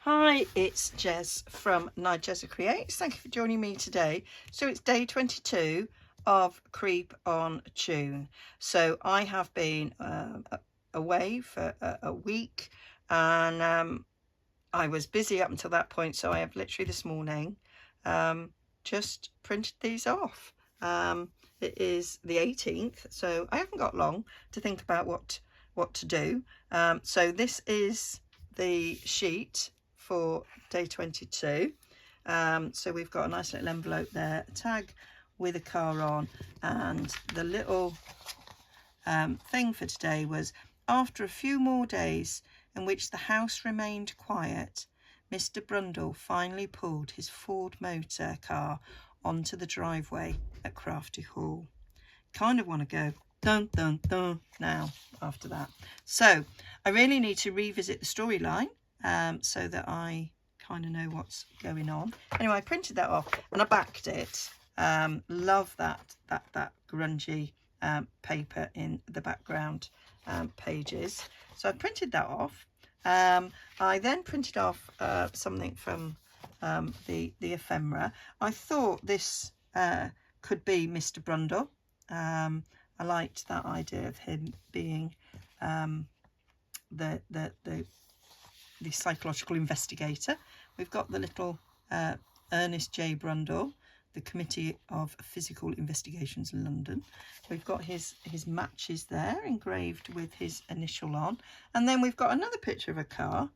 Hi, it's Jez from Nigezza Creates. Thank you for joining me today. So it's day 22 of Creep on Tune. So I have been away for a week, and I was busy up until that point. So I have literally this morning just printed these off. It is the 18th, so I haven't got long to think about what to do. So this is the sheet for day 22. So we've got a nice little envelope there, a tag with a car on, and the little thing for today was, after a few more days in which the house remained quiet, Mr. Brundle finally pulled his Ford motor car onto the driveway at Crafty Hall. Kind of want to go dun dun dun now after that. So I really need to revisit the storyline so that I kind of know what's going on. Anyway, I printed that off and I backed it. Love that grungy paper in the background pages. So I printed that off. I then printed off something from the ephemera. I thought this could be Mr. Brundle. I liked that idea of him being the psychological investigator. We've got the little Ernest J. Brundle, the Committee of Physical Investigations in London. We've got his matches there engraved with his initial on, and then we've got another picture of a car.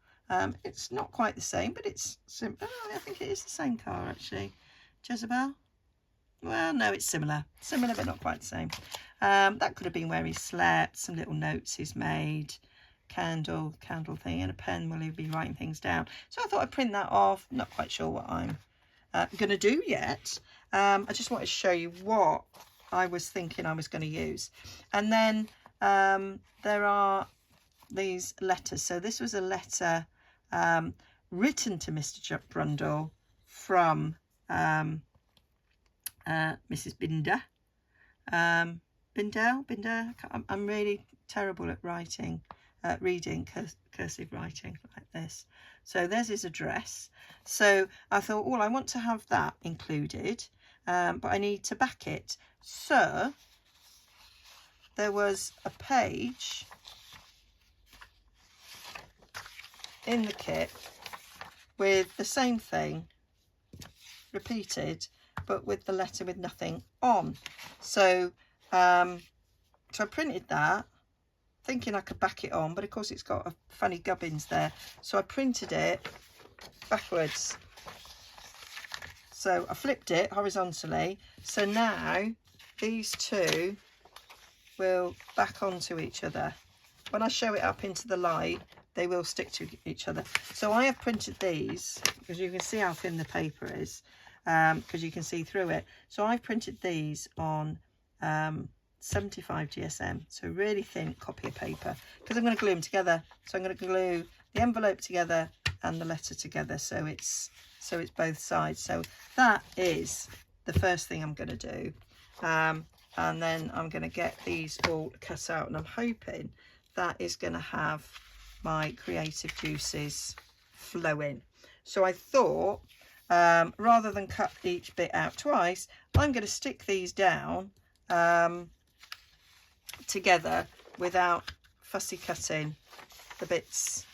It's not quite the same, but it's simple. Oh, I think it is the same car actually. Jezebel? Well, no, it's similar but not quite the same. That could have been where he slept, some little notes he's made, candle thing, and a pen while he'd be writing things down. So I thought I'd print that off. Not quite sure what I'm going to do yet. I just wanted to show you what I was thinking I was going to use. And then there are these letters. So this was a letter written to Mr. Brundle from Mrs. Binder. Binder. I'm really terrible at writing, reading cursive writing like this. So there's his address. So I thought, well, I want to have that included, but I need to back it. So there was a page in the kit with the same thing repeated, but with the letter with nothing on. So so I printed that thinking I could back it on, but of course it's got a funny gubbins there, so I printed it backwards. So I flipped it horizontally, so now these two will back onto each other. When I show it up into the light, they will stick to each other. So I have printed these because you can see how thin the paper is, because you can see through it. So I've printed these on 75 GSM, so really thin copy of paper, because I'm going to glue them together. So I'm going to glue the envelope together and the letter together, so it's both sides. So that is the first thing I'm going to do, and then I'm going to get these all cut out, and I'm hoping that is going to have my creative juices flowing. So I thought, rather than cut each bit out twice, I'm going to stick these down together without fussy cutting the bits,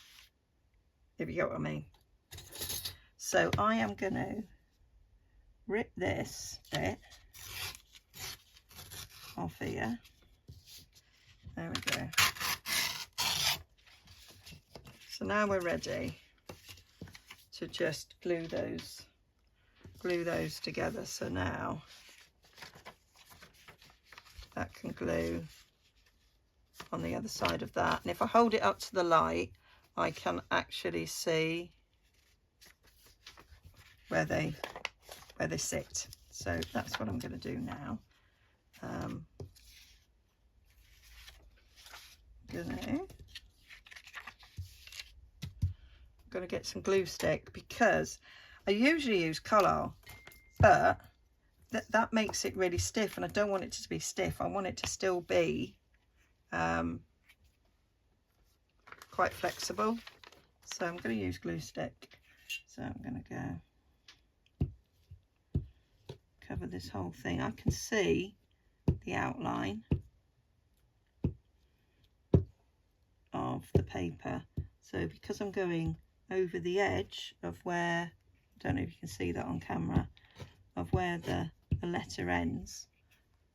if you get what I mean. So I am going to rip this bit off here. There we go. So now we're ready to just glue those together. So now that can glue on the other side of that, and if I hold it up to the light, I can actually see where they sit. So that's what I'm going to do now. I'm going to get some glue stick, because I usually use colour, but that makes it really stiff, and I don't want it to be stiff. I want it to still be quite flexible. So I'm going to use glue stick. So I'm going to go cover this whole thing. I can see the outline of the paper, so because I'm going over the edge of where, I don't know if you can see that on camera, of where the letter ends,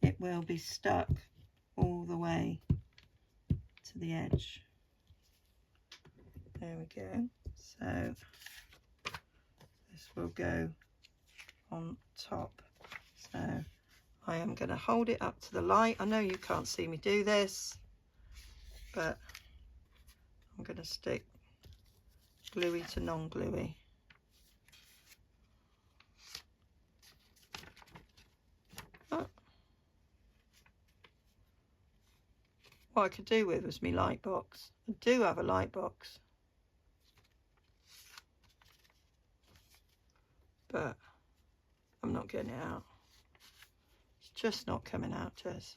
it will be stuck all the way to the edge. There we go. So this will go on top. So I am going to hold it up to the light. I know you can't see me do this, but I'm going to stick gluey to non-gluey. Oh. What I could do with was my light box. I do have a light box, but I'm not getting it out. It's just not coming out, Jez.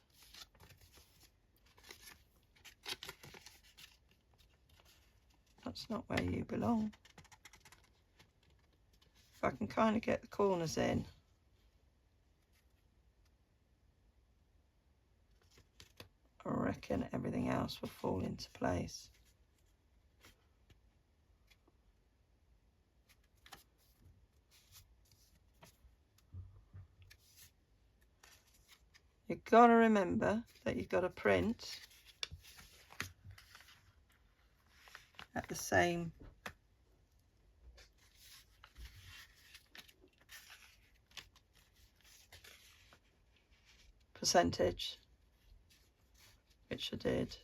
That's not where you belong. If I can kind of get the corners in, I reckon everything else will fall into place. You've got to remember that you've got to print at the same percentage, which I did.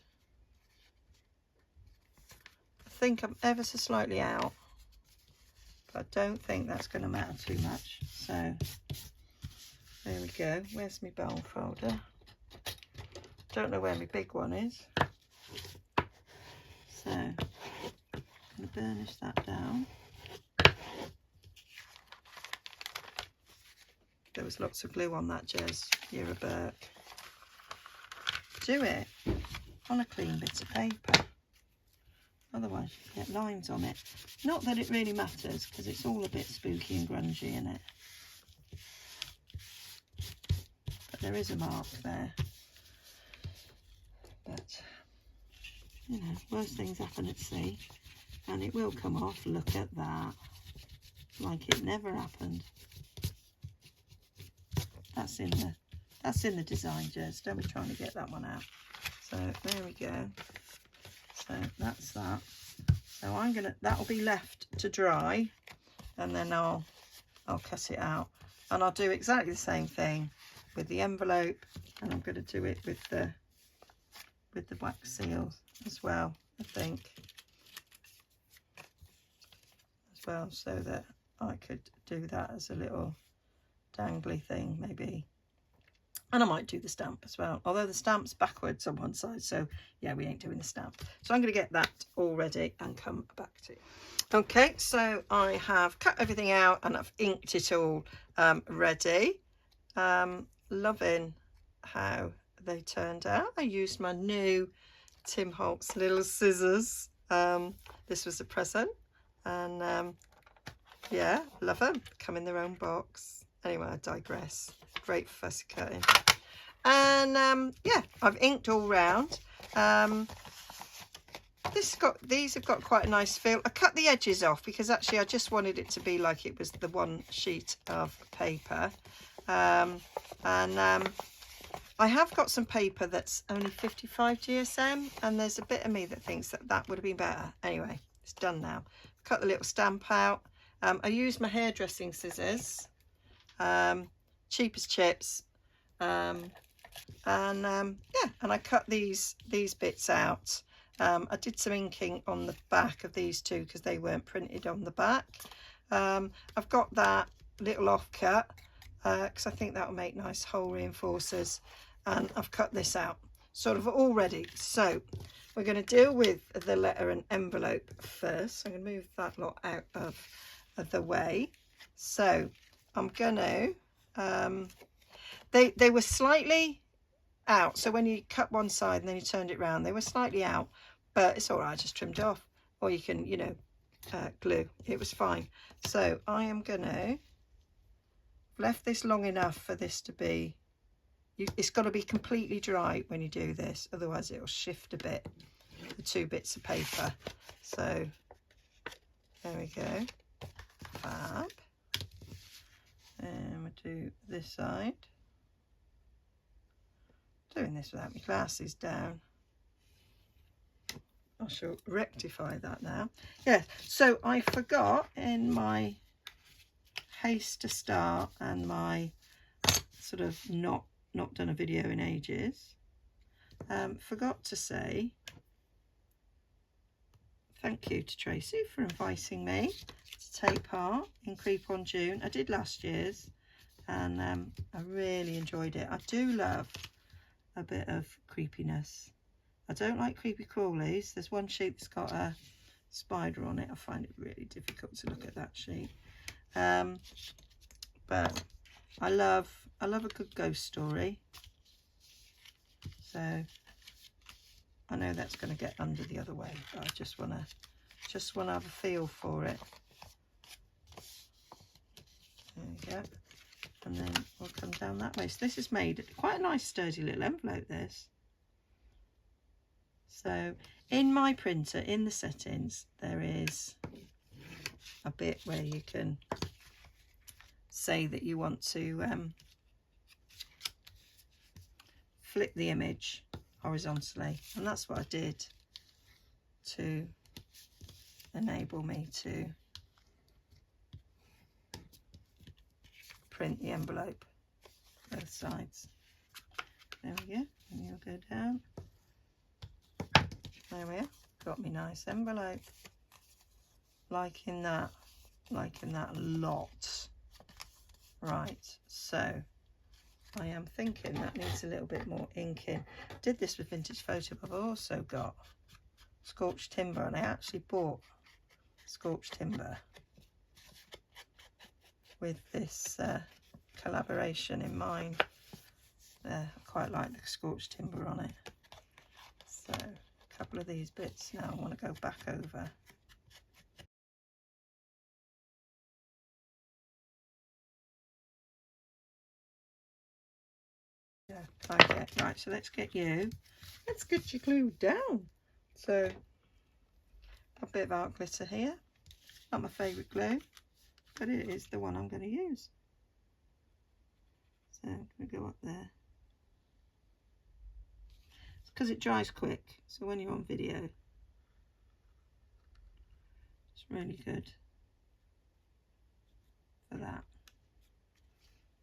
I think I'm ever so slightly out, but I don't think that's going to matter too much. So there we go. Where's my bowl folder? Don't know where my big one is. So I'm going to burnish that down. There was lots of glue on that, Jez. You're a Burke. Do it on a clean bit of paper. Otherwise you get lines on it. Not that it really matters, because it's all a bit spooky and grungy, isn't it? But there is a mark there. But, you know, worst things happen at sea. And it will come off. Look at that. Like it never happened. That's in the design, Jez. Don't be trying to get that one out. So there we go. So that's that. So that'll be left to dry, and then I'll cut it out, and I'll do exactly the same thing with the envelope, and I'm going to do it with the wax seal as well, I think, as well, so that I could do that as a little dangly thing maybe. And I might do the stamp as well, although the stamp's backwards on one side, so yeah, we ain't doing the stamp. So I'm going to get that all ready and come back to you. Okay, so I have cut everything out and I've inked it all ready. Loving how they turned out. I used my new Tim Holtz little scissors. This was a present, and yeah, love them. Come in their own box. Anyway, I digress. Great fussy cutting. And yeah, I've inked all round. These have got quite a nice feel. I cut the edges off because actually I just wanted it to be like it was the one sheet of paper. I have got some paper that's only 55 GSM, and there's a bit of me that thinks that would have been better. Anyway, it's done now. Cut the little stamp out. I used my hairdressing scissors, cheap as chips, yeah, and I cut these bits out. I did some inking on the back of these two because they weren't printed on the back. I've got that little offcut because I think that will make nice hole reinforcers, and I've cut this out sort of all ready. So we're going to deal with the letter and envelope first. I'm going to move that lot out of the way. So I'm going to they were slightly out, so when you cut one side and then you turned it round, they were slightly out, but it's all right, I just trimmed off. Or you can, you know, glue. It was fine. So I am gonna left this long enough for this to be, it's got to be completely dry when you do this, otherwise it'll shift a bit, the two bits of paper. So there we go, fab. And we'll do this side. Doing this without my glasses down. I shall rectify that now. Yeah, so I forgot in my haste to start and my sort of not done a video in ages, forgot to say thank you to Tracy for inviting me to take part in Creep on June. I did last year's and I really enjoyed it. I do love a bit of creepiness. I don't like creepy crawlies. There's one sheet that's got a spider on it. I find it really difficult to look at that sheet. But I love a good ghost story. So I know that's going to get under the other way, but I just want to have a feel for it. There we go. And then we'll come down that way. So this is made quite a nice sturdy little envelope, this. So in my printer, in the settings, there is a bit where you can say that you want to flip the image horizontally, and that's what I did to enable me to print the envelope both sides. There we go, and you'll go down. There we are, got me nice envelope. Liking that a lot. Right, so I am thinking that needs a little bit more ink in. Did this with Vintage Photo, but I've also got Scorched Timber, and I actually bought Scorched Timber with this collaboration in mind. I quite like the Scorched Timber on it. So a couple of these bits now I want to go back over. Yeah, like it. Right, so let's get you glued down. So a bit of art glitter here. Not my favourite glue, but it is the one I'm going to use. So I'm going to go up there. It's because it dries quick, so when you're on video, it's really good for that.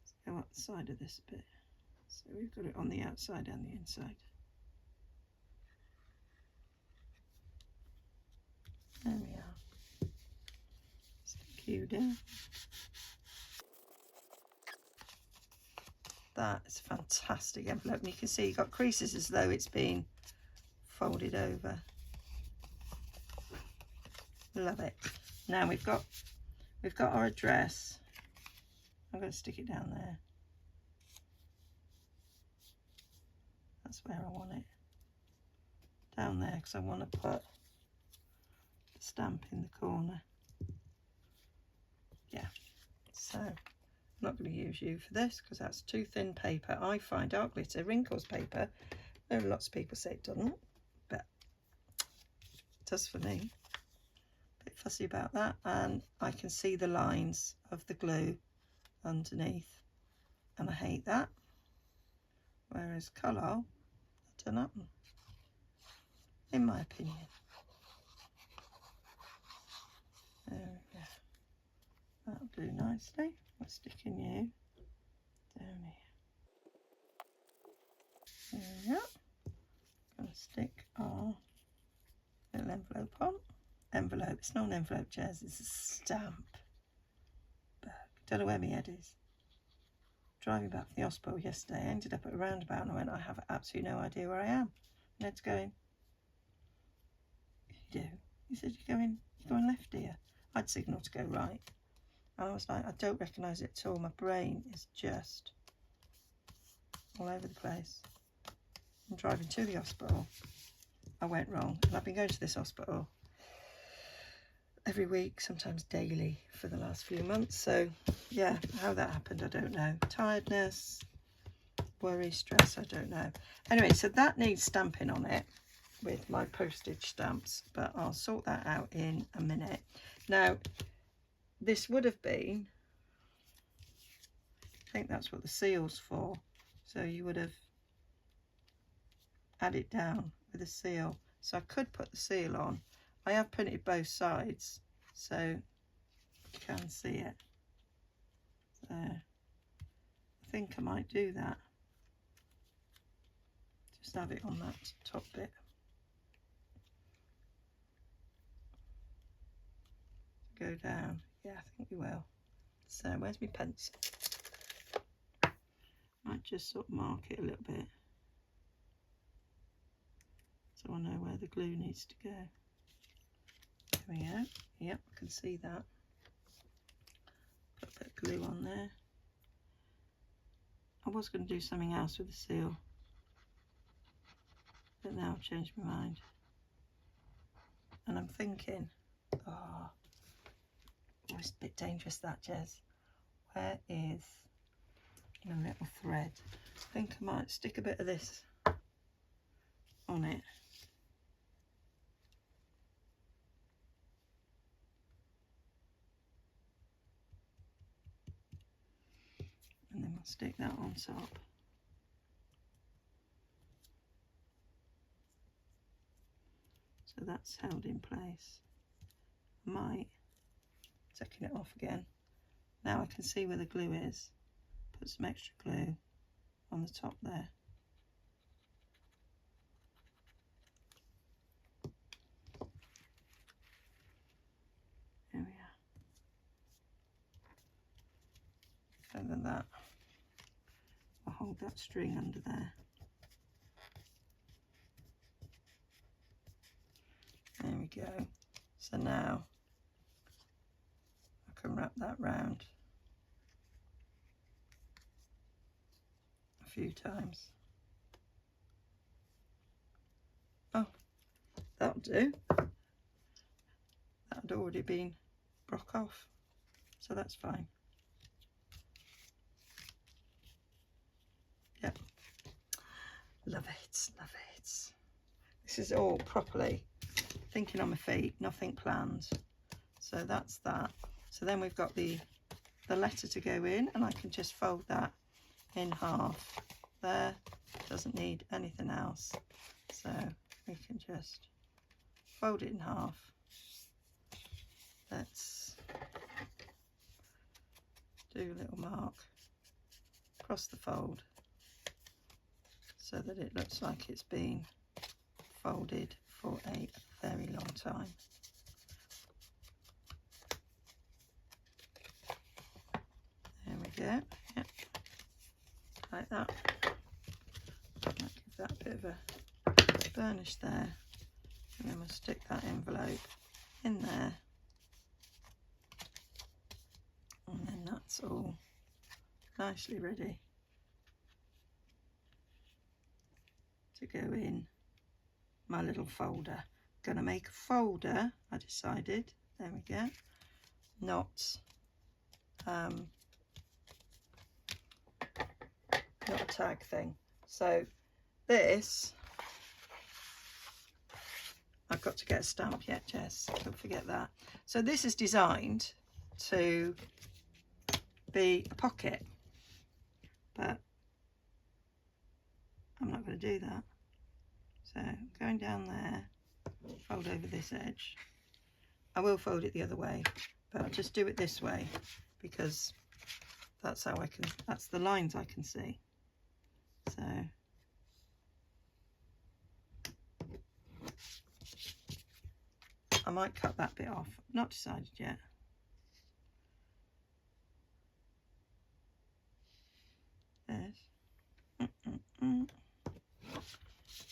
Let's go up the side of this a bit. So we've got it on the outside and the inside. There we are. Stick you down. That is a fantastic envelope. And you can see you've got creases as though it's been folded over. Love it. Now we've got our address. I'm going to stick it down there. That's where I want it. Down there, because I want to put the stamp in the corner. Yeah. So I'm not going to use you for this because that's too thin paper. I find art glitter wrinkles paper. I know lots of people say it doesn't, but it does for me. A bit fussy about that, and I can see the lines of the glue underneath, and I hate that. Whereas colour, I don't know, in my opinion. There we go. That'll do nicely. We're sticking you down here. There we go. Going to stick our little envelope on. Envelope. It's not an envelope, Jez. It's a stamp. Don't know where my head is. Driving back from the hospital yesterday, I ended up at a roundabout and I went, I have absolutely no idea where I am. And Ed's going, you do? He said, you're going left here. I'd signal to go right. And I was like, I don't recognise it at all. My brain is just all over the place. I'm driving to the hospital. I went wrong. And I've been going to this hospital every week, sometimes daily for the last few months. So yeah, how that happened, I don't know. Tiredness, worry, stress, I don't know. Anyway, so that needs stamping on it with my postage stamps, but I'll sort that out in a minute. Now, this would have been, I think that's what the seal's for. So you would have added down with a seal. So I could put the seal on. I have printed both sides, so you can see it. So I think I might do that. Just have it on that top bit. Go down. Yeah, I think we will. So where's my pencil? Might just sort of mark it a little bit, so I know where the glue needs to go. There we go. Yep, I can see that. Put a bit of glue on there. I was going to do something else with the seal, but now I've changed my mind. And I'm thinking, oh, it's a bit dangerous that, Jez. Where is my little thread? I think I might stick a bit of this on it. And then we'll stick that on top. So that's held in place. I might taking it off again. Now I can see where the glue is. Put some extra glue on the top there. There we are. So then that, I'll hold that string under there. There we go. So now I can wrap that round a few times. Oh, that'll do. That had already been broke off, so that's fine. Yep. Love it, love it. This is all properly thinking on my feet, nothing planned. So that's that. So then we've got the letter to go in, and I can just fold that in half there. Doesn't need anything else. So we can just fold it in half. Let's do a little mark across the fold so that it looks like it's been folded for a very long time. There we go. Yep. Like that. Might give that a bit of a burnish there, and then we'll stick that envelope in there, and then that's all nicely ready to go in my little folder. Gonna make a folder, I decided. There we go. Not a tag thing. So this, I've got to get a stamp yet, Jess. Don't forget that. So this is designed to be a pocket, but I'm not going to do that. So going down there, fold over this edge. I will fold it the other way, but I'll just do it this way because that's how I can, that's the lines I can see. So I might cut that bit off. Not decided yet. There's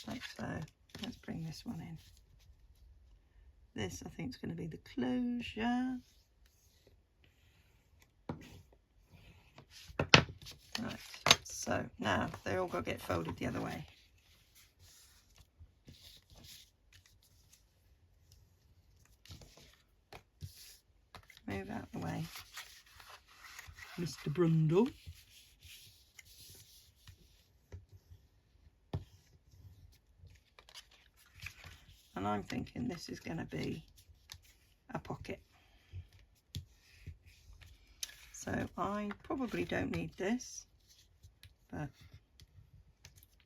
like so. Let's bring this one in. This I think is going to be the closure. Right, so now they all got to get folded the other way. move out of the way, Mr. Brundle. And I'm thinking this is going to be a pocket. So I probably don't need this, but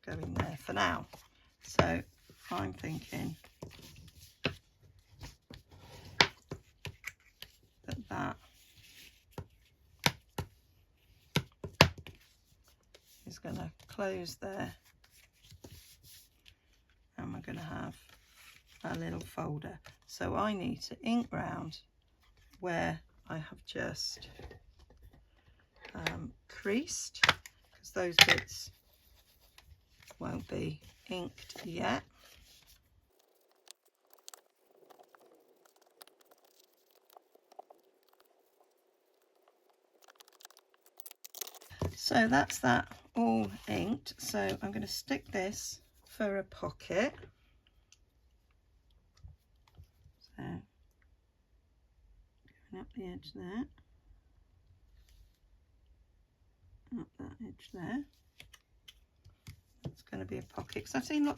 go in there for now. So I'm thinking that is going to close there, and we're going to have a little folder. So I need to ink round where I have just creased, because those bits won't be inked yet. So that's that all inked. So I'm going to stick this for a pocket. So going up the edge there, up that edge there. It's going to be a pocket, because I've seen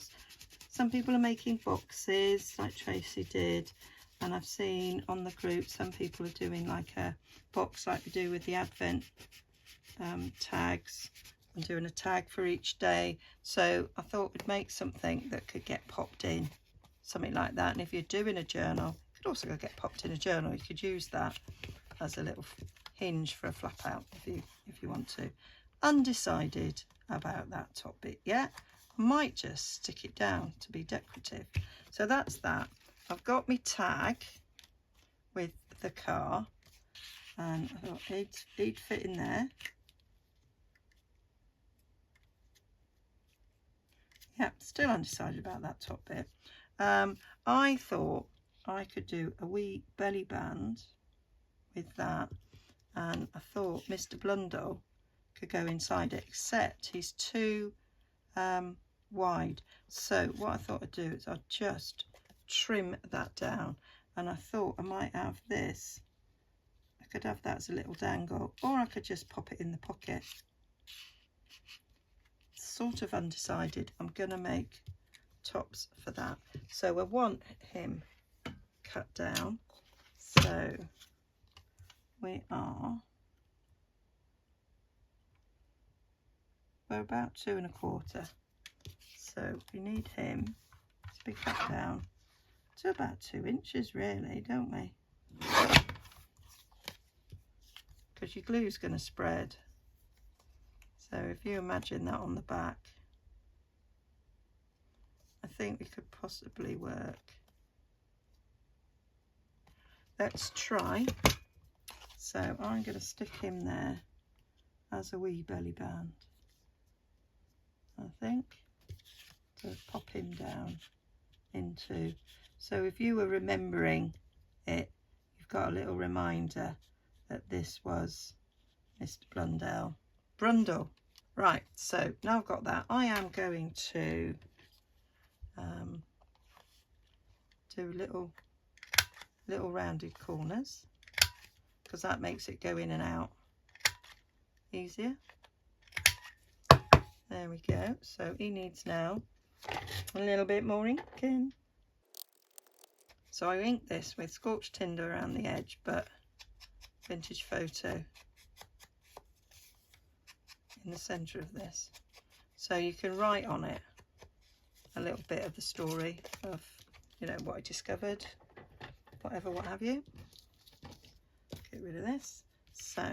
some people are making boxes like Tracy did, and I've seen on the group some people are doing like a box like we do with the Advent tags, and doing a tag for each day. So I thought we'd make something that could get popped in, something like that. And if you're doing a journal, it could also get popped in a journal. You could use that as a little hinge for a flap out if you want to. Undecided about that top bit yet. I might just stick it down to be decorative. So that's that. I've got my tag with the car, and I thought it'd fit in there. Yeah, still undecided about that top bit. I thought I could do a wee belly band with that, and I thought Mr. Blundell could go inside it, except he's too wide. So what I thought I'd do is I'd just trim that down, and I thought I might have this. I could have that as a little dangle, or I could just pop it in the pocket. Sort of undecided. I'm going to make tops for that. So I want him cut down. So we're about 2 1/4. So we need him to be cut down to about 2 inches, really, don't we? Because your glue's going to spread. So if you imagine that on the back, I think we could possibly work. Let's try. So I'm going to stick him there as a wee belly band, I think, to pop him down into. So if you were remembering it, you've got a little reminder that this was Mr. Brundle. Right, so now I've got that, I am going to do little rounded corners, because that makes it go in and out easier. There we go. So he needs now a little bit more inking. So I inked this with scorched tinder around the edge, but vintage photo in the centre of this. So you can write on it a little bit of the story of, you know, what I discovered, whatever, what have you. Get rid of this. So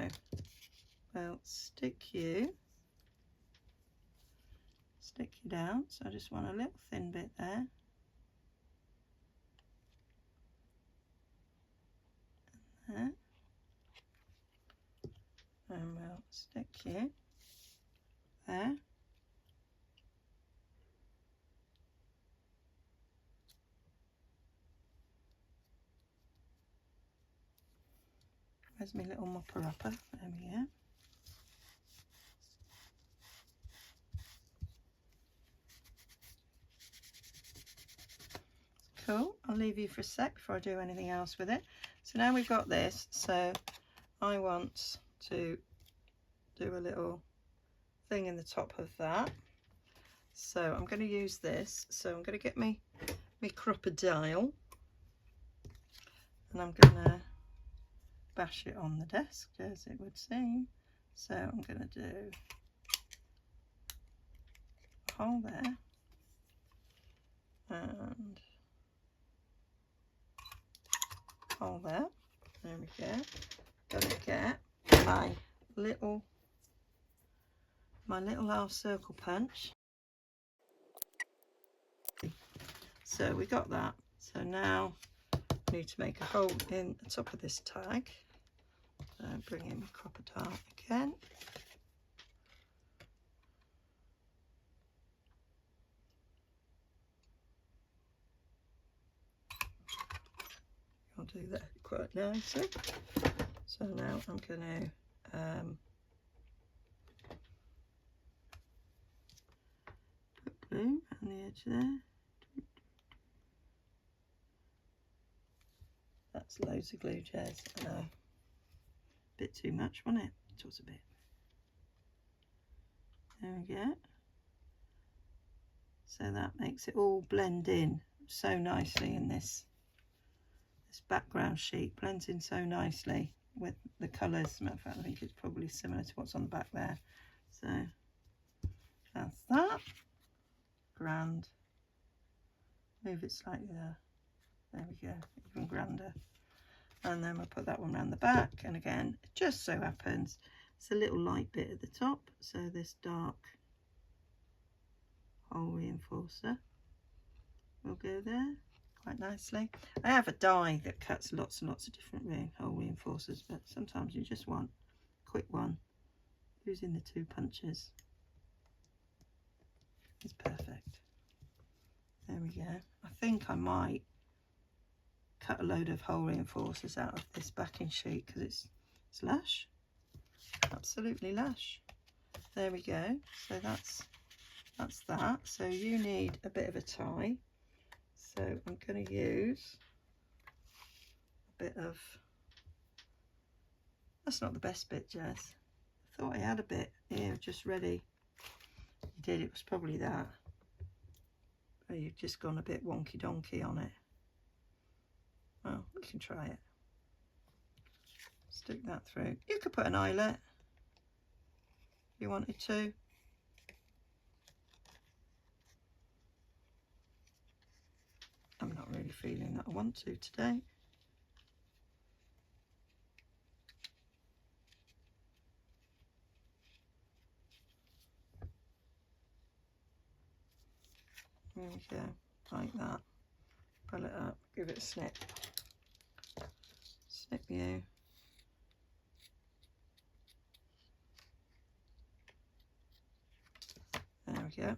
we'll stick you down. So I just want a little thin bit there. And there. And we'll stick you there. Where's my little mopper upper? There we go. Cool. I'll leave you for a sec before I do anything else with it. So now we've got this, so I want to do a little thing in the top of that. So I'm going to use this. So I'm going to get me crocodile, and I'm going to bash it on the desk, as it would seem. So I'm going to do a hole there, and hole there. There we go. Gonna get my little half circle punch. So we got that. So now I need to make a hole in the top of this tag. So bring in my crocodile again. I'll do that quite nicely. So now I'm going to put glue on the edge there. That's loads of glue, Jez. I know. Bit too much, wasn't it? Just a bit. There we go. So that makes it all blend in so nicely in this background sheet. Blends in so nicely with the colours. As a matter of fact, I think it's probably similar to what's on the back there. So that's that. Grand. Move it slightly there. There we go. Even grander. And then we'll put that one around the back. And again, it just so happens it's a little light bit at the top. So this dark hole reinforcer will go there quite nicely. I have a die that cuts lots and lots of different hole reinforcers, but sometimes you just want a quick one. Using the 2 punches is perfect. There we go. I think I might cut a load of hole reinforcers out of this backing sheet because it's lush, absolutely lush. There we go. So that's that. So you need a bit of a tie. So I'm going to use a bit of, that's not the best bit, Jez. I thought I had a bit here just ready. You did, it was probably that. But you've just gone a bit wonky donkey on it. Well, we can try it. Stick that through. You could put an eyelet if you wanted to. I'm not really feeling that I want to today. There we go, like that. Pull it up, give it a snip. Snip you. There we go.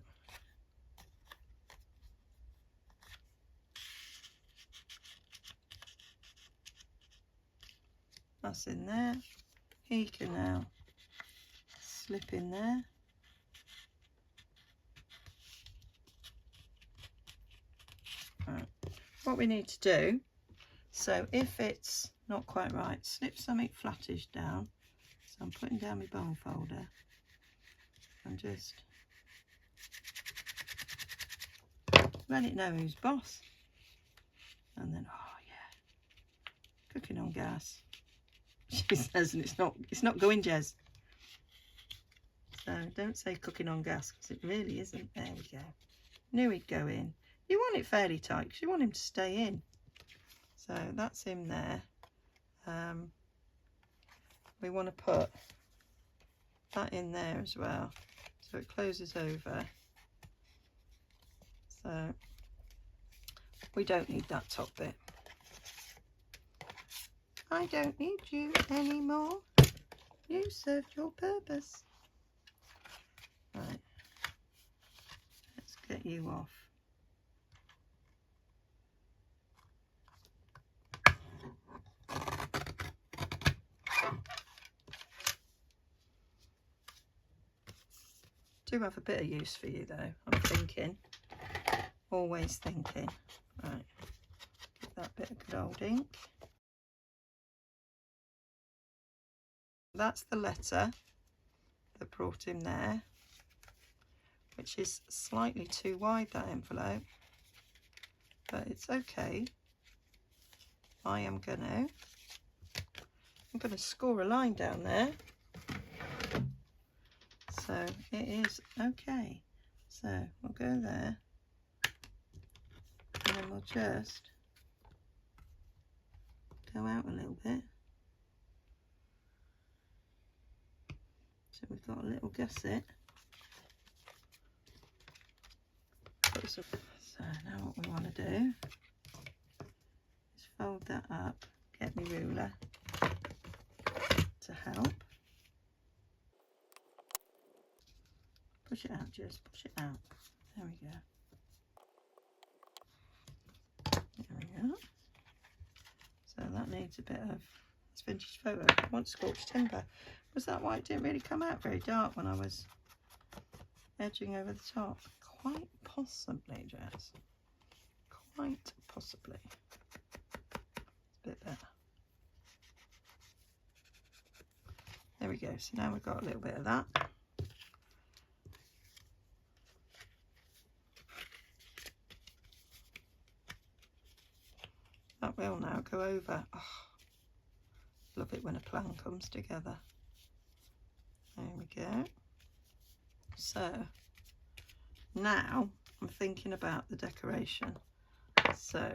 That's in there. He can now slip in there. Right. What we need to do, so if it's not quite right, slip something flattish down. So I'm putting down my bowl folder and just let it know who's boss. And then, oh yeah, cooking on gas. She says, and it's not going, Jez. So don't say cooking on gas because it really isn't. There we go. Knew he'd go in. You want it fairly tight because you want him to stay in. So that's him there. We want to put that in there as well, so it closes over. So we don't need that top bit. I don't need you anymore. You served your purpose. Right, let's get you off. Do have a bit of use for you though, I'm thinking. Always thinking. Right, get that bit of good old ink. that's the letter that brought him there, which is slightly too wide, that envelope, but it's okay. I'm gonna score a line down there, so it is okay. So we'll go there, and then we'll just go out a little bit. So we've got a little gusset. So now what we want to do is fold that up, get my ruler to help. Push it out, just push it out. There we go. There we go. So that needs a bit of, it's vintage photo. I want scorched timber. Was that why it didn't really come out very dark when I was edging over the top? Quite possibly, Jess. Quite possibly. It's a bit better. There we go. So now we've got a little bit of that. That will now go over. Oh, love it when a plan comes together. There we go. So now I'm thinking about the decoration. So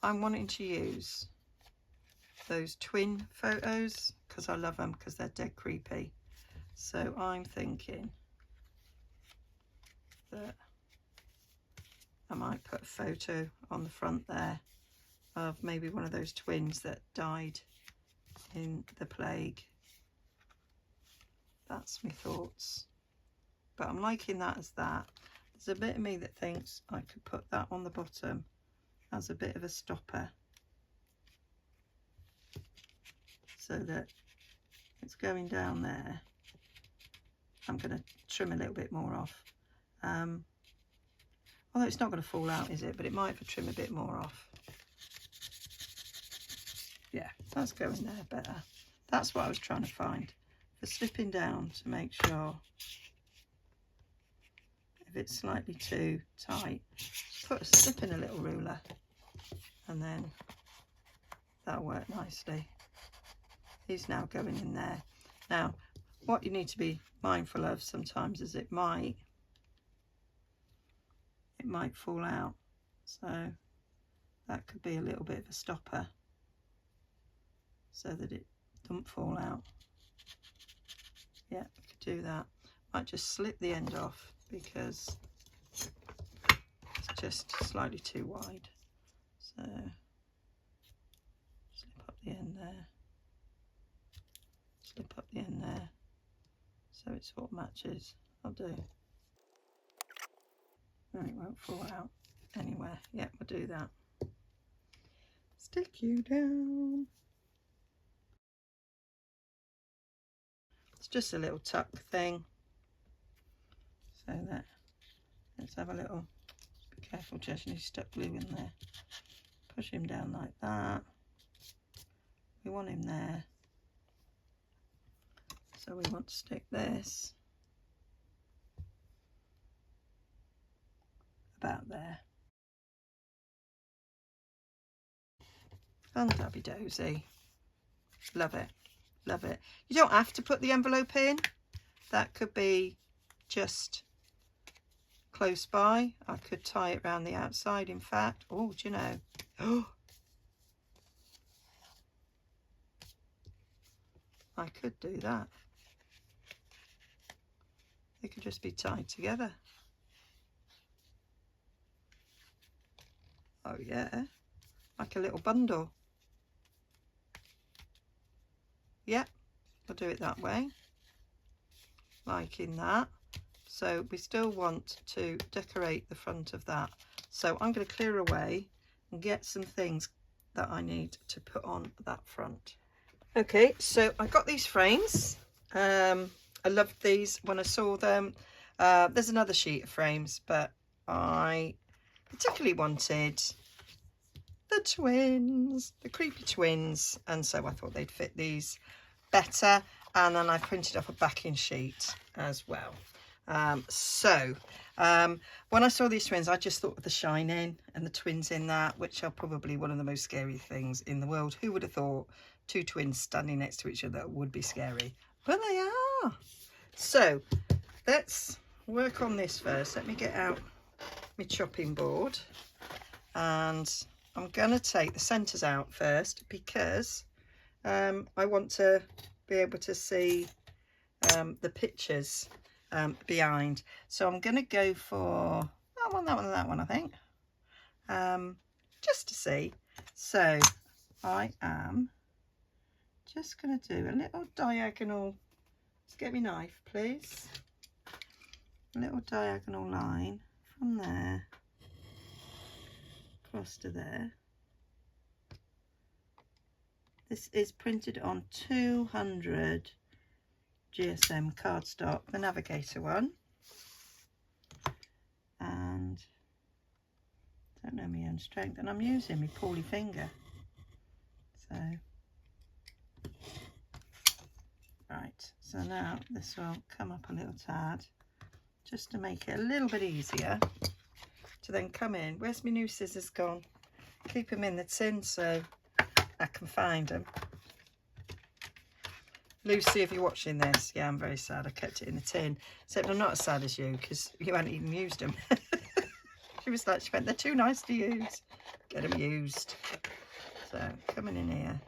I'm wanting to use those twin photos because I love them, because they're dead creepy. So I'm thinking that I might put a photo on the front there of maybe one of those twins that died in the plague. That's my thoughts. But I'm liking that as that. There's a bit of me that thinks I could put that on the bottom as a bit of a stopper, so that it's going down there. I'm going to trim a little bit more off. Although it's not going to fall out, is it? But it might if I trim a bit more off. Yeah, that's going there better. That's what I was trying to find. For slipping down to make sure if it's slightly too tight, put a slip in a little ruler, and then that'll work nicely. He's now going in there. Now, what you need to be mindful of sometimes is it might fall out. So that could be a little bit of a stopper so that it doesn't fall out. Yeah, we could do that. Might just slip the end off because it's just slightly too wide. So slip up the end there. Slip up the end there, so it sort of matches. I'll do. And it won't fall out anywhere. Yeah, we'll do that. Stick you down. It's just a little tuck thing. So that, let's have a little, be careful, Jess, you stuck glue in there. Push him down like that. We want him there. So we want to stick this about there. And dabby dozy. Love it, love it. You don't have to put the envelope in. That could be just close by. I could tie it around the outside, in fact. Oh, do you know? Oh, I could do that. They could just be tied together. Oh yeah, like a little bundle. Yep, I'll do it that way, liking that. So we still want to decorate the front of that. So I'm going to clear away and get some things that I need to put on that front. Okay, so I got these frames. I loved these when I saw them. There's another sheet of frames, but I particularly wanted the twins, the creepy twins, and so I thought they'd fit these better. and then I printed off a backing sheet as well. When I saw these twins, I just thought of The Shining and the twins in that, which are probably one of the most scary things in the world. Who would have thought two twins standing next to each other would be scary? But they are. So let's work on this first. Let me get out my chopping board, and I'm going to take the centres out first because I want to be able to see the pictures behind. So I'm going to go for that one, I think, just to see. So I am just going to do a little diagonal. Let's get me knife, please. A little diagonal line from there across to there. This is printed on 200 GSM cardstock, the Navigator one, and don't know my own strength, and I'm using my poorly finger. So right, so now this will come up a little tad just to make it a little bit easier to then come in. Where's my new scissors gone? Keep them in the tin so I can find them. Lucy, if you're watching this, yeah, I'm very sad I kept it in the tin, except I'm not as sad as you because you hadn't even used them. She went, they're too nice to use. Get them used. So coming in here.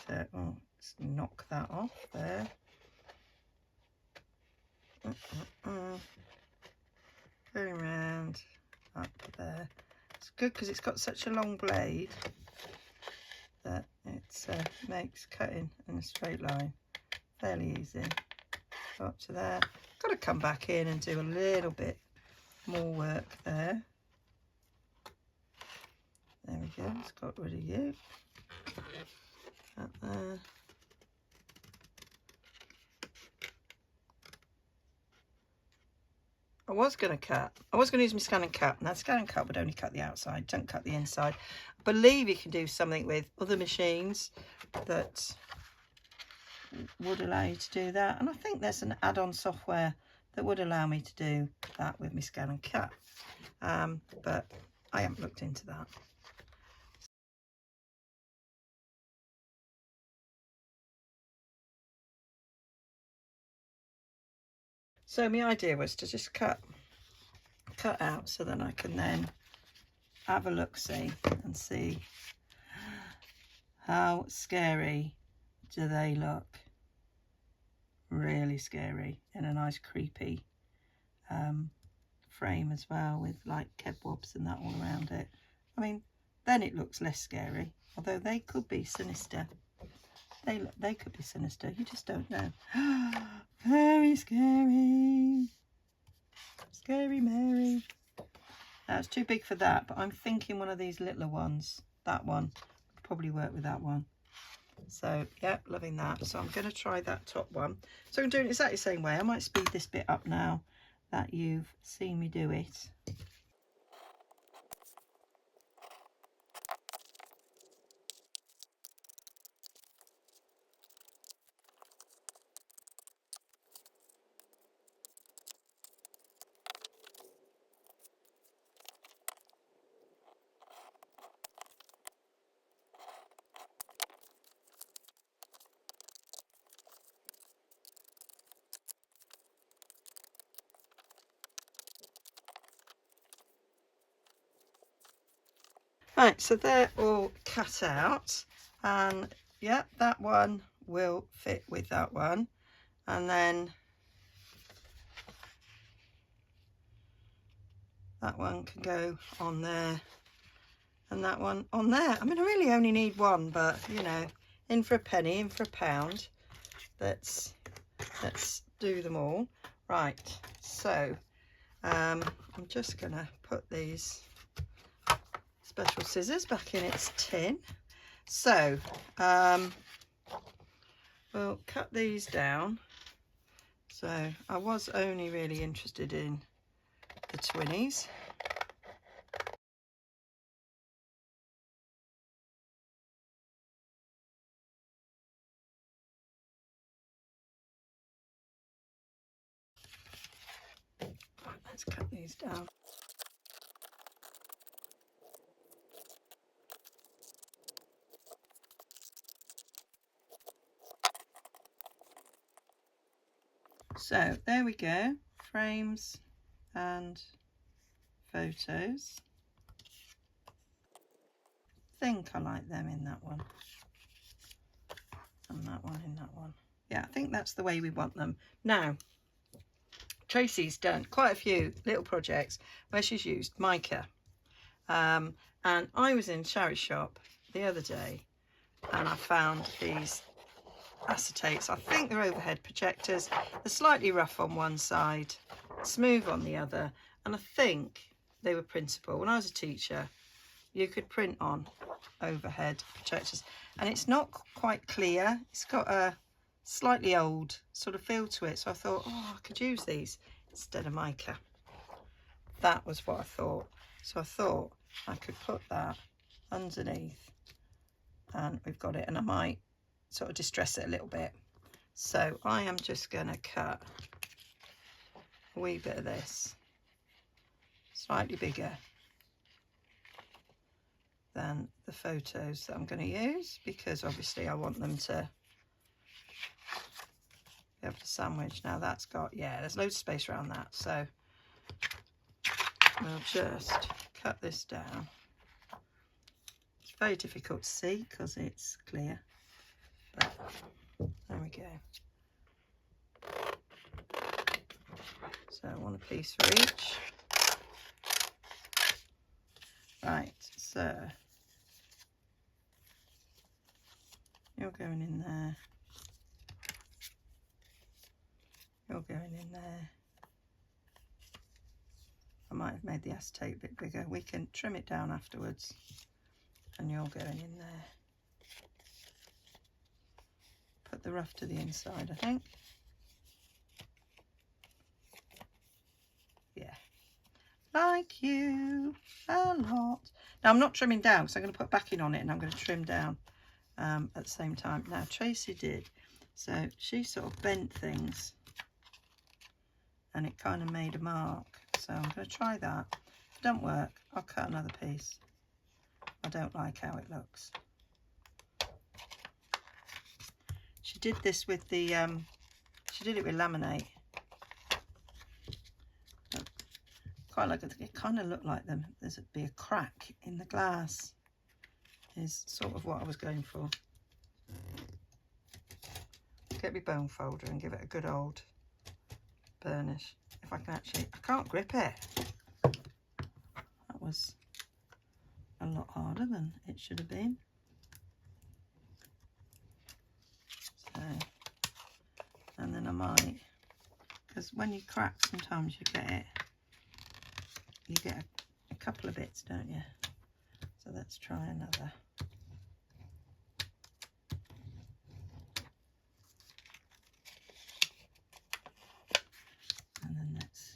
So, oh, let's knock that off there. Going round up there. It's good because it's got such a long blade that it makes cutting in a straight line fairly easy. Go up to there. Got to come back in and do a little bit more work there. There we go. It's got rid of you. Up there. I was going to use my scan and cut, and that scan and cut would only cut the outside, don't cut the inside. I believe you can do something with other machines that would allow you to do that, and I think there's an add-on software that would allow me to do that with my scan and cut, but I haven't looked into that. So my idea was to just cut out so that I can then have a look-see and see how scary do they look. Really scary in a nice creepy frame as well, with like kebwabs and that all around it. I mean, then it looks less scary, although they could be sinister. They could be sinister, you just don't know. Very scary. Scary Mary. Now it's too big for that, but I'm thinking one of these littler ones, that one, would probably work with that one. So yeah, loving that. So I'm going to try that top one. So I'm doing it exactly the same way. I might speed this bit up now that you've seen me do it. Right, so they're all cut out, and yeah, that one will fit with that one, and then that one can go on there, and that one on there. I mean, I really only need one, but you know, in for a penny, in for a pound. Let's do them all. Right, so I'm just gonna put these special scissors back in its tin. So we'll cut these down. So I was only really interested in the twinnies. let's cut these down. So there we go, frames and photos. I think I like them in that one and that one in that one. Yeah, I think that's the way we want them. Now, Tracy's done quite a few little projects where she's used mica. And I was in Sherry's shop the other day and I found these acetates. I think they're overhead projectors. They're slightly rough on one side, smooth on the other, and I think they were printable. When I was a teacher, you could print on overhead projectors, and it's not quite clear. It's got a slightly old sort of feel to it, so I thought, oh, I could use these instead of mica. That was what I thought. So I thought I could put that underneath, and we've got it, and I might sort of distress it a little bit. So I am just going to cut a wee bit of this, slightly bigger than the photos that I'm going to use, because obviously I want them to be able to sandwich. Now that's got, yeah, there's loads of space around that, so we'll just cut this down. It's very difficult to see because it's clear, but there we go. So I want a piece for each. Right, so you're going in there. You're going in there. I might have made the acetate a bit bigger. We can trim it down afterwards. And you're going in there. Put the rough to the inside, I think. Yeah. Like you a lot. Now I'm not trimming down, so I'm going to put backing on it and I'm going to trim down at the same time. Now Tracy did. So she sort of bent things and it kind of made a mark. So I'm going to try that. If it don't work, I'll cut another piece. I don't like how it looks. She did this with the, she did it with laminate. Quite like it. It kind of looked like them. There's be a crack in the glass. Is sort of what I was going for. Get my bone folder and give it a good old burnish. If I can actually, I can't grip it. That was a lot harder than it should have been. So, and then I might, because when you crack, sometimes you get a couple of bits, don't you? So let's try another. And then let's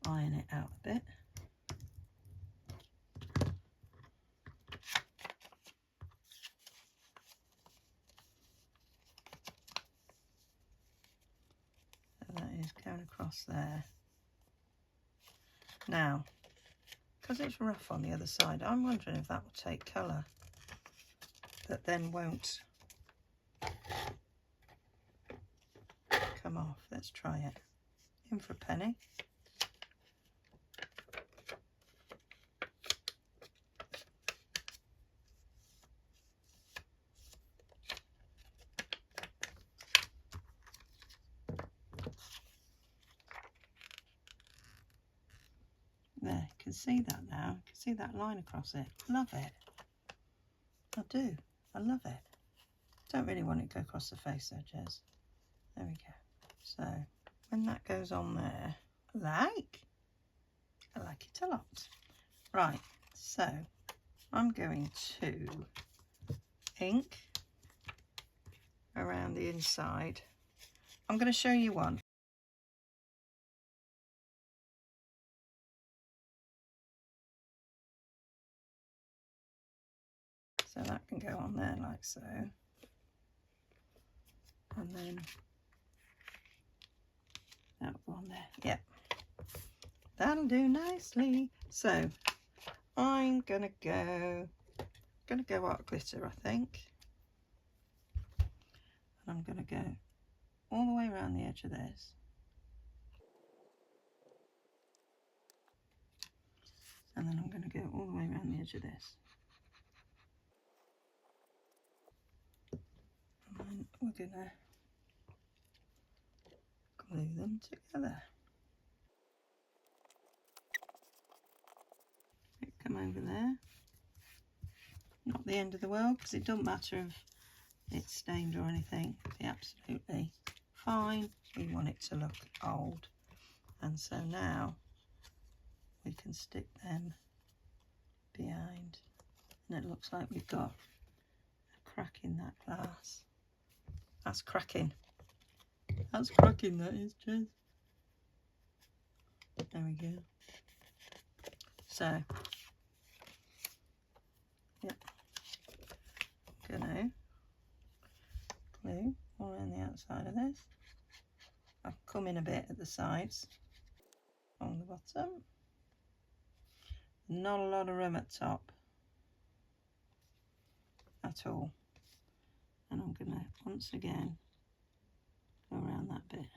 iron it out a bit. So that is going across there. Now, because it's rough on the other side, I'm wondering if that will take colour that then won't come off. Let's try it. In for a penny. There, you can see that now. You can see that line across it. Love it. I do. I love it. Don't really want it to go across the face though, Jez. There we go. So when that goes on there, I like it a lot. Right, so I'm going to ink around the inside. I'm going to show you one. So that can go on there like so. And then that will go on there. Yep. that'll do nicely. So I'm gonna go art glitter, I think, and I'm gonna go all the way around the edge of this, and then I'm going to go all the way around the edge of this, and then we're going to glue them together. Come over there. Not the end of the world, because it doesn't matter if it's stained or anything. It'll be absolutely fine. We want it to look old, and so now we can stick them behind, and it looks like we've got a crack in that glass. That's cracking. That's cracking, that is, Jez. There we go. So, yep, gonna glue all around the outside of this. I've come in a bit at the sides on the bottom. Not a lot of room at top at all. And I'm gonna once again go around that bit.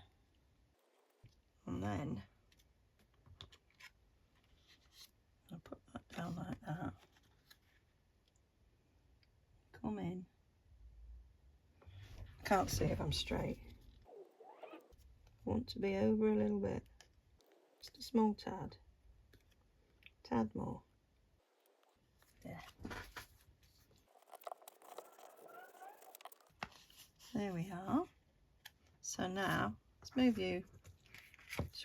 And then I'll put that down like that. Come in. Can't see if I'm straight. Want to be over a little bit. Just a small tad. Tad more. Yeah. There we are. So now let's move you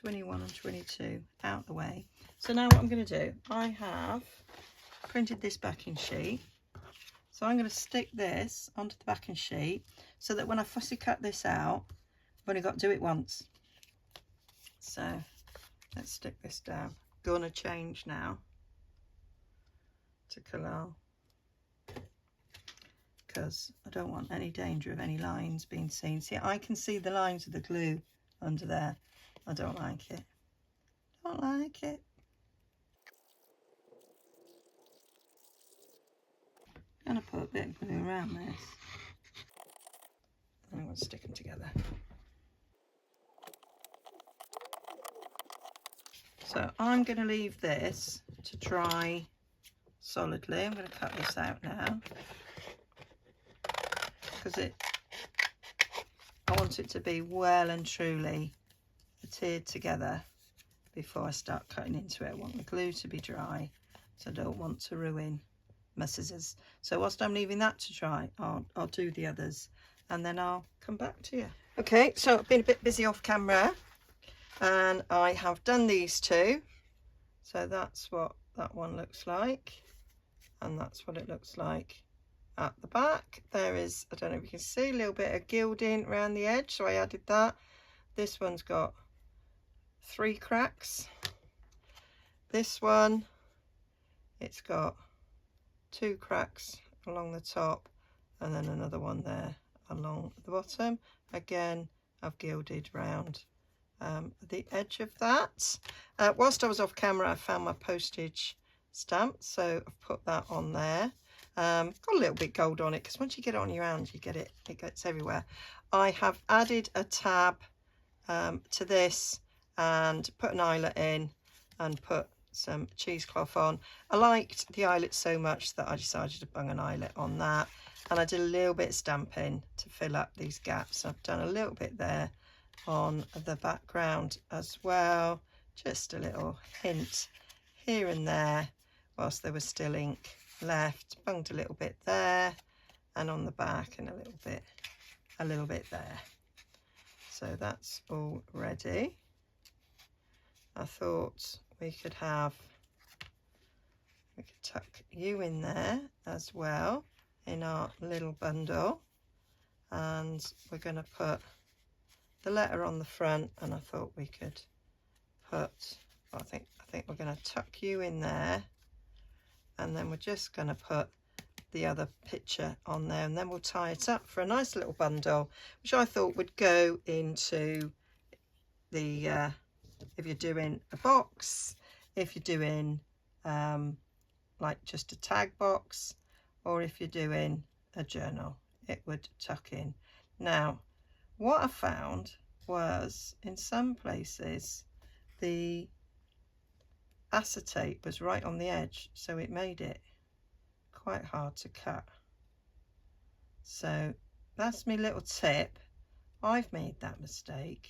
21 and 22 out the way. So now what I'm going to do, I have printed this backing sheet. So I'm going to stick this onto the backing sheet so that when I fussy cut this out, I've only got to do it once. So let's stick this down. Gonna change now to collal, because I don't want any danger of any lines being seen. See, I can see the lines of the glue under there. I don't like it. Don't like it. I'm going to put a bit of glue around this. And I'm going to stick them together. So I'm going to leave this to dry solidly. I'm going to cut this out now, because I want it to be well and truly adhered together before I start cutting into it. I want the glue to be dry, so I don't want to ruin my scissors. So whilst I'm leaving that to dry, I'll do the others, and then I'll come back to you. Okay, so I've been a bit busy off camera, and I have done these two. So that's what that one looks like, and that's what it looks like at the back. There is, I don't know if you can see, a little bit of gilding around the edge, so I added that. This one's got 3 cracks. This one, it's got 2 cracks along the top, and then another one there along the bottom. Again, I've gilded round the edge of that. Whilst I was off camera, I found my postage stamp, so I've put that on there. Got a little bit gold on it, because once you get it on your hand, you get it gets everywhere. I have added a tab to this and put an eyelet in and put some cheesecloth on. I liked the eyelet so much that I decided to bung an eyelet on that, and I did a little bit of stamping to fill up these gaps. I've done a little bit there on the background as well, just a little hint here and there whilst there was still ink left. Bunged a little bit there and on the back, and a little bit there. So that's all ready. I thought we could tuck you in there as well in our little bundle, and we're going to put the letter on the front, and I thought we could put, I think we're going to tuck you in there, and then we're just going to put the other picture on there, and then we'll tie it up for a nice little bundle, which I thought would go into the if you're doing a box, if you're doing like just a tag box, or if you're doing a journal, it would tuck in. Now, what I found was in some places the acetate was right on the edge, so it made it quite hard to cut. So that's my little tip. I've made that mistake.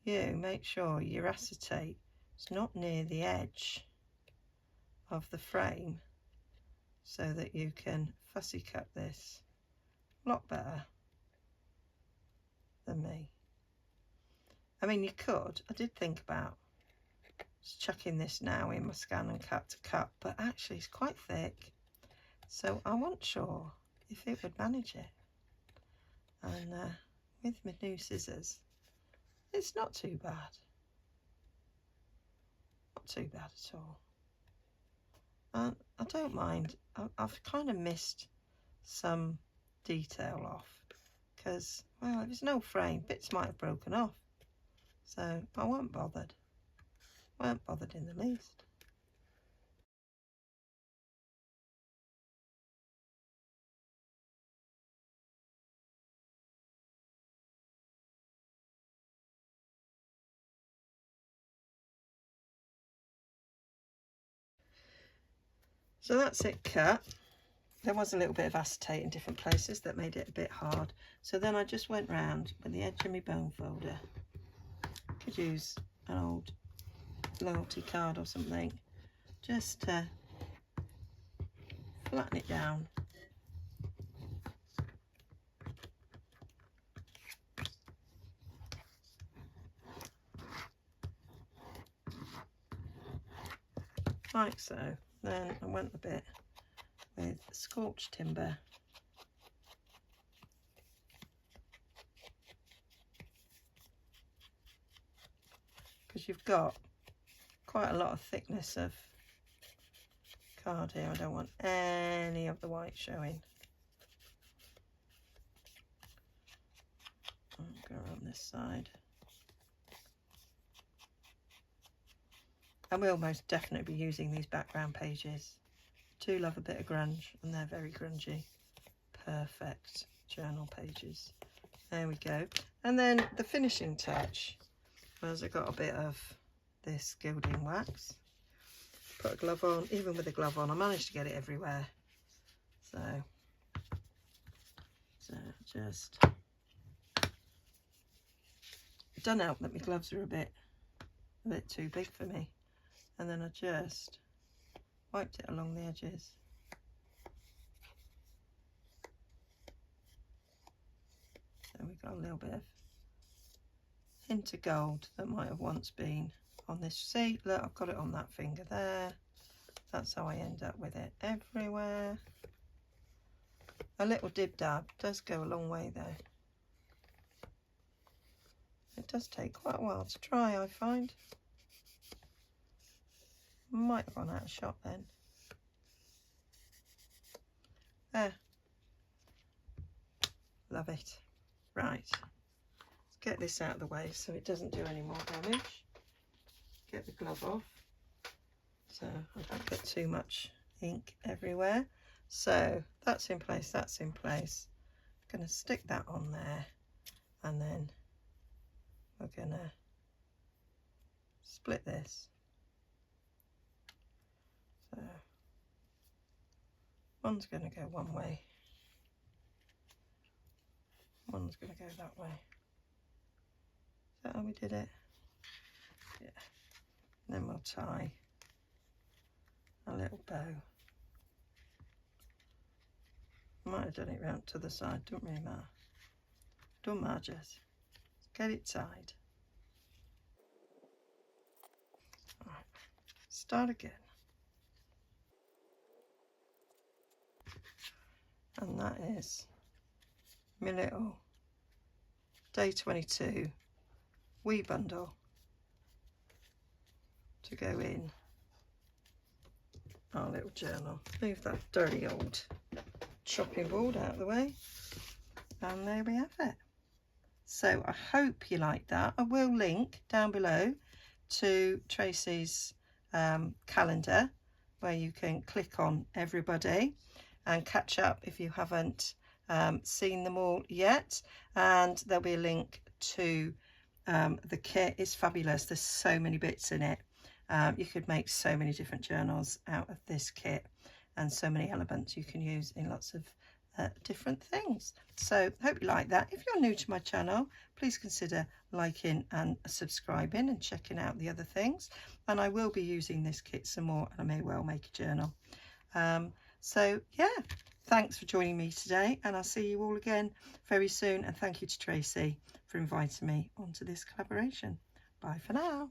You make sure your acetate is not near the edge of the frame so that you can fussy cut this a lot better than me. I mean, you could. I did think about just chucking this now in my Scan and Cut to cut, but actually it's quite thick, so I wasn't sure if it would manage it. And with my new scissors, it's not too bad. Not too bad at all. And I don't mind. I've kind of missed some detail off because, well, it was an old frame. Bits might have broken off. So I weren't bothered. Weren't bothered in the least. So that's it cut. There was a little bit of acetate in different places that made it a bit hard. So then I just went round with the edge of my bone folder. Could use an old loyalty card or something. Just to flatten it down. Like so. Then I went a bit with scorched timber. Because you've got quite a lot of thickness of card here. I don't want any of the white showing. I'll go around this side. I will most definitely be using these background pages. I do love a bit of grunge, and they're very grungy. Perfect journal pages. There we go. And then the finishing touch was I got a bit of this gilding wax. Put a glove on. Even with a glove on, I managed to get it everywhere. So just it doesn't help that my gloves are a bit too big for me. And then I just wiped it along the edges. So we've got a little bit of hint of gold that might have once been on this. See, look, I've got it on that finger there. That's how I end up with it everywhere. A little dib dab does go a long way though. It does take quite a while to dry, I find. Might have gone out of shot then. There. Love it. Right. Let's get this out of the way so it doesn't do any more damage. Get the glove off so I don't get too much ink everywhere. So that's in place, that's in place. I'm going to stick that on there and then we're going to split this. So one's going to go one way, one's going to go that way. Is that how we did it? Yeah. And then we'll tie a little bow. Might have done it round to the side, don't really matter. Don't matter, Jess. Get it tied. Alright, start again. And that is my little day 22 wee bundle to go in our little journal. Move that dirty old chopping board out of the way, and there we have it. So I hope you like that. I will link down below to Tracy's calendar, where you can click on everybody and catch up if you haven't seen them all yet. And there'll be a link to the kit. Is fabulous. There's so many bits in it. You could make so many different journals out of this kit, and so many elements you can use in lots of different things. So hope you like that. If you're new to my channel, please consider liking and subscribing and checking out the other things. And I will be using this kit some more, and I may well make a journal. So yeah, thanks for joining me today, and I'll see you all again very soon. And thank you to Tracy for inviting me onto this collaboration. Bye for now.